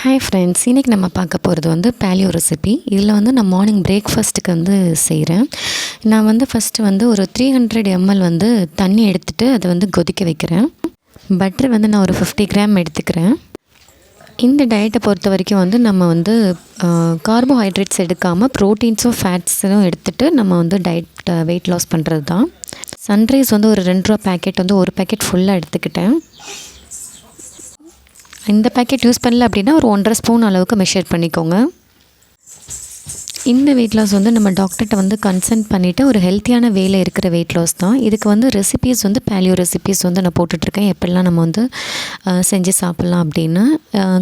Hi friends, இன்றைக்கி நம்ம பார்க்க போகிறது வந்து பேலியோ ரெசிபி. இதில் வந்து நான் மார்னிங் பிரேக்ஃபாஸ்ட்டுக்கு வந்து செய்கிறேன். நான் வந்து ஃபஸ்ட்டு வந்து ஒரு 300 ml வந்து தண்ணி எடுத்துகிட்டு அதை வந்து கொதிக்க வைக்கிறேன். பட்டர் வந்து நான் ஒரு 50 கிராம் எடுத்துக்கிறேன். இந்த டயட்டை பொறுத்த வரைக்கும் வந்து நம்ம வந்து கார்போஹைட்ரேட்ஸ் எடுக்காமல் ப்ரோட்டீன்ஸும் ஃபேட்ஸும் எடுத்துகிட்டு நம்ம வந்து வெயிட் லாஸ் பண்ணுறது தான். சன்ரைஸ் வந்து ஒரு 2 ரூபா பேக்கெட் வந்து ஒரு பேக்கெட் ஃபுல்லாக எடுத்துக்கிட்டேன். இந்த பேக்கெட் யூஸ் பண்ணல அப்படின்னா ஒரு 1.5 ஸ்பூன் அளவுக்கு மெஷர் பண்ணிக்கோங்க. இந்த வெயிட் லாஸ் வந்து நம்ம டாக்டர்கிட்ட வந்து கன்சல்ட் பண்ணிவிட்டு ஒரு ஹெல்த்தியான வேலை இருக்கிற வெயிட் லாஸ் தான். இதுக்கு வந்து ரெசிபீஸ் வந்து பேலியோ ரெசிபீஸ் வந்து நான் போட்டுட்ருக்கேன். எப்படிலாம் நம்ம வந்து செஞ்சு சாப்பிட்லாம் அப்படின்னு.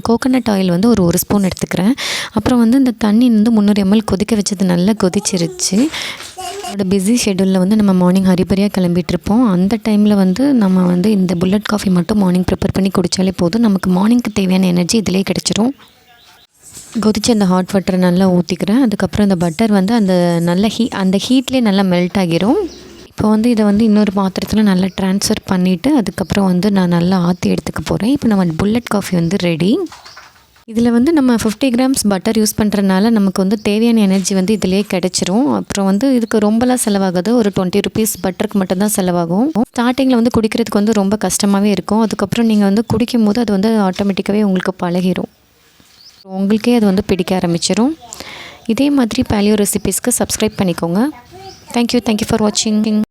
கோகோனட் ஆயில் வந்து ஒரு ஸ்பூன் எடுத்துக்கிறேன். அப்புறம் வந்து இந்த தண்ணி வந்து 300 ml கொதிக்க வச்சது நல்லா கொதிச்சிருச்சு. என்னோடய பிஸி ஷெடியூலில் வந்து நம்ம மார்னிங் ஹரிபரியாக கிளம்பிகிட்ருப்போம். அந்த டைமில் வந்து நம்ம வந்து இந்த புல்லட் காஃபி மட்டும் மார்னிங் ப்ரிப்பேர் பண்ணி குடித்தாலே போதும். நமக்கு மார்னிங்க்கு தேவையான எனர்ஜி இதிலே கிடச்சிரும். கொதித்து அந்த ஹாட் வாட்டரை நல்லா ஊற்றிக்கிறேன். அதுக்கப்புறம் இந்த பட்டர் வந்து அந்த ஹீட்லேயே நல்லா மெல்ட் ஆகிரும். இப்போ வந்து இதை வந்து இன்னொரு பாத்திரத்தில் நல்லா ட்ரான்ஸ்ஃபர் பண்ணிவிட்டு அதுக்கப்புறம் வந்து நான் நல்லா ஆற்றி எடுத்துக்க போகிறேன். இப்போ நம்ம புல்லட் காஃபி வந்து ரெடி. இதில் வந்து நம்ம 50 கிராம்ஸ் பட்டர் யூஸ் பண்ணுறதுனால நமக்கு வந்து தேவையான எனர்ஜி வந்து இதிலே கிடச்சிரும். அப்புறம் வந்து இதுக்கு ரொம்பலாம் செலவாகாது. ஒரு 20 ருபீஸ் பட்டருக்கு மட்டும்தான் செலவாகும். ஸ்டார்டிங்கில் வந்து குடிக்கிறதுக்கு வந்து ரொம்ப கஷ்டமாகவே இருக்கும். அதுக்கப்புறம் நீங்கள் வந்து குடிக்கும் போது அது வந்து ஆட்டோமேட்டிக்காகவே உங்களுக்கு பழகிடும். உங்களுக்கே அது வந்து பிடிக்க ஆரம்பிச்சிடும். இதே மாதிரி பேலியோ ரெசிபீஸ்க்கு சப்ஸ்கிரைப் பண்ணிக்கோங்க. தேங்க்யூ ஃபார் வாட்சிங்.